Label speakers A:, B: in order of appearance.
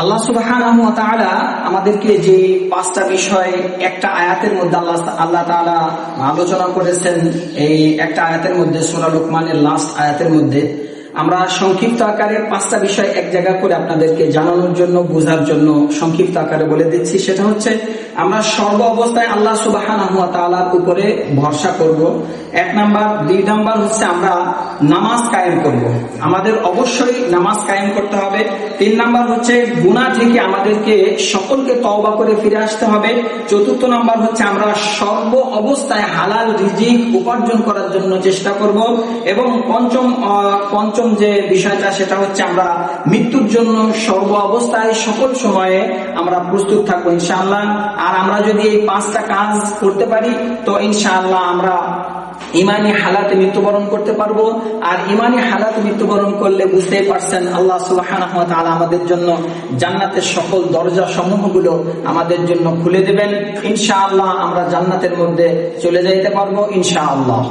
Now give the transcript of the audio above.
A: আল্লাহ সুবহানাহু ওয়া তাআলা আমাদেরকে যে পাঁচটা বিষয় একটা আয়াতের মধ্যে আল্লাহ তাআলা আলোচনা করেছেন, এই একটা আয়াতের মধ্যে সূরা লুকমানের লাস্ট আয়াতের মধ্যে আমরা সংক্ষিপ্ত আকারে পাঁচটা বিষয় এক জায়গা করে আপনাদেরকে জানানোর জন্য, বোঝার জন্য সংক্ষিপ্ত আকারে বলে দিচ্ছি। সেটা হচ্ছে, আমরা সর্ব অবস্থায় আল্লাহ সুবহানাহু ওয়া তাআলার উপরে ভরসা করব। এক নাম্বার। দুই নাম্বার হচ্ছে আমরা নামাজ কায়েম করব, আমাদের অবশ্যই নামাজ কায়েম করতে হবে। তিন নাম্বার হচ্ছে গুনাহ থেকে আমাদেরকে সকলকে তওবা করে ফিরে আসতে হবে। চতুর্থ নাম্বার হচ্ছে আমরা সর্ব অবস্থায় হালাল রিজিক উপার্জন করার জন্য চেষ্টা করব। এবং পঞ্চম যে বিষয়টা, সেটা হচ্ছে আমরা মৃত্যুর জন্য সর্ব অবস্থায় সকল সময়ে আমরা প্রস্তুত থাকবো ইনশাআল্লাহ। আর আমরা যদি এই পাঁচটা কাজ করতে পারি তো ইনশাআল্লাহ আমরা ইমানি হালাতে মৃত্যুবরণ করতে পারবো। আর ইমানি হালাতে মৃত্যুবরণ করলে বুঝতেই পারছেন, আল্লাহ সুবহানাহু ওয়া তাআলা আমাদের জন্য জান্নাতের সকল দরজা সমূহগুলো আমাদের জন্য খুলে দেবেন। ইনশাআল্লাহ আমরা জান্নাতের মধ্যে চলে যাইতে পারবো ইনশাআল্লাহ।